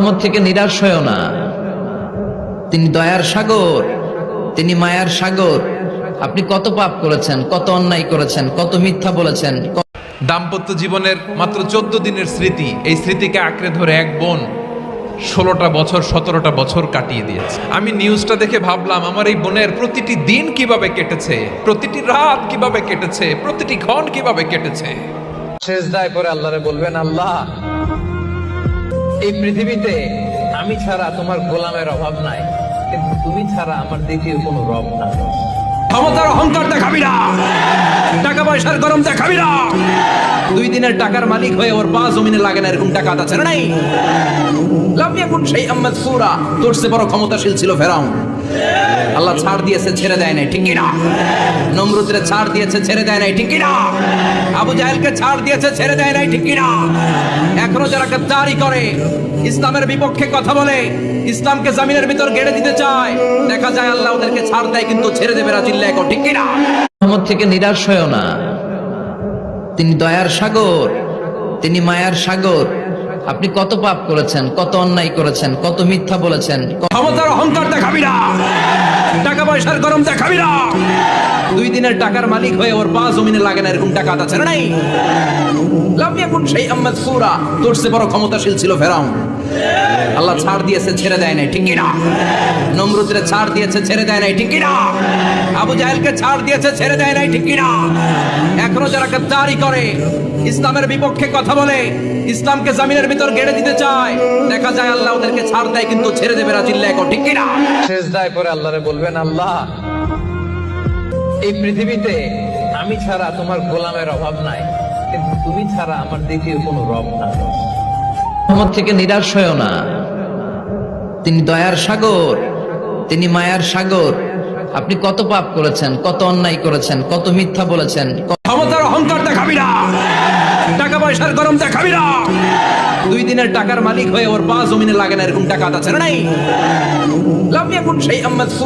রহমত থেকে নিরাশ হয়ো না। তিনি দয়ার সাগর, তিনি মায়ার সাগর। আপনি কত পাপ করেছেন, কত অন্যায় করেছেন, কত মিথ্যা বলেছেন। দাম্পত্য জীবনের মাত্র 14 দিনের স্মৃতি, এই স্মৃতিকে আঁকড়ে ধরে এক বোন 16টা বছর 17টা বছর কাটিয়ে দিয়েছে। আমি নিউজটা দেখে ভাবলাম আমার এই বোনের প্রতিটি দিন কিভাবে কেটেছে, প্রতিটি রাত কিভাবে কেটেছে, প্রতিটি ক্ষণ কিভাবে কেটেছে। সেজদায় পরে আল্লাহরে বলবেন, আল্লাহ এই পৃথিবীতে আমি ছাড়া তোমার গোলামের অভাব নাই, কিন্তু তুমি ছাড়া আমার দ্বিতীয় কোনো রব নাই। ক্ষমতার অহংকার দেখাবি না, টাকা পয়সার গরম দেখাবি না। 2 দিনের টাকার মালিক হয়ে ওর পা জমিনে লাগে না, এরকম টাকা আছে না নাই। লাম ইয়াকুন শাইআম মাযকুরা, তোর চেয়ে বড় ক্ষমতাশীল ছিল ফেরাউন। আল্লাহ ছাড় দিয়েছে, ছেড়ে দেয় নাই, ঠিক কি না? নমরুদরে ছাড় দিয়েছে, ছেড়ে দেয় নাই, ঠিক কি না? আবু জাহেলকে ছাড় দিয়েছে, ছেড়ে দেয় নাই, ঠিক কি না? এখনো যারা গাদ্দারি করে, ইসলামের বিপক্ষে কথা বলে, ইসলামকে জমিনের ভিতর গেড়ে দিতে চায়, দেখা যায় আল্লাহ ওদেরকে ছাড় দেয় কিন্তু ছেড়ে দেবে না, চিল্লায় কও ঠিক কি না? রহমত থেকে নিরাশ হয়ো না। তিনি দয়ার সাগর, তিনি মায়ার সাগর। আপনি কত পাপ করেছেন, কত অন্যায় করেছেন, কত মিথ্যা বলেছেন। ক্ষমতার অহংকার দেখাবি না, টাকা পয়সার গরম দেখাবি না। 2 দিনের টাকার মালিক হয়ে ওর পা জমিনে লাগে না, এরকম টাকা আছে না নাই। লাম ইয়াকুন শাইআম মাযকুরা, তোর চেয়ে বড় ক্ষমতাশীল ছিল ফেরাউন। আল্লাহ ছাড় দিয়েছে, ছেড়ে দেয় নাই, ঠিক কি না? নমরুদরে ছাড় দিয়েছে, ছেড়ে দেয় নাই, ঠিক কি না? আবু জাহেলকে ছাড় দিয়েছে, ছেড়ে দেয় নাই, ঠিক কি না? এখনো যারা গাদ্দারি করে, ইসলামের বিপক্ষে কথা বলে, ইসলামকে জমিনের ভিতর গেড়ে দিতে চায়, দেখা যায় আল্লাহ ওদেরকে ছাড় দেয় কিন্তু ছেড়ে দেবে না, চিল্লায় কও ঠিক কি না? সেজদায় পরে আল্লাহরে বলবেন, আল্লাহ এই পৃথিবীতে আমি ছাড়া তোমার গোলামের অভাব নাই, কিন্তু তুমি ছাড়া আমার দ্বিতীয় কোনো রব নাই। রহমত থেকে নিরাশ হয়ো না। তিনি দয়ার সাগর, তিনি মায়ার সাগর। আপনি কত পাপ করেছেন, কত অন্যায় করেছেন, কত মিথ্যা বলেছেন। ক্ষমতার অহংকার দেখাবি না, টাকা পয়সার গরম দেখাবি না। 2 দিনের টাকার মালিক হয়ে ওর পা জমিনে লাগে না, এরকম টাকা আছে না নাই। লাম ইয়াকুন শাইআম মাযকুরা।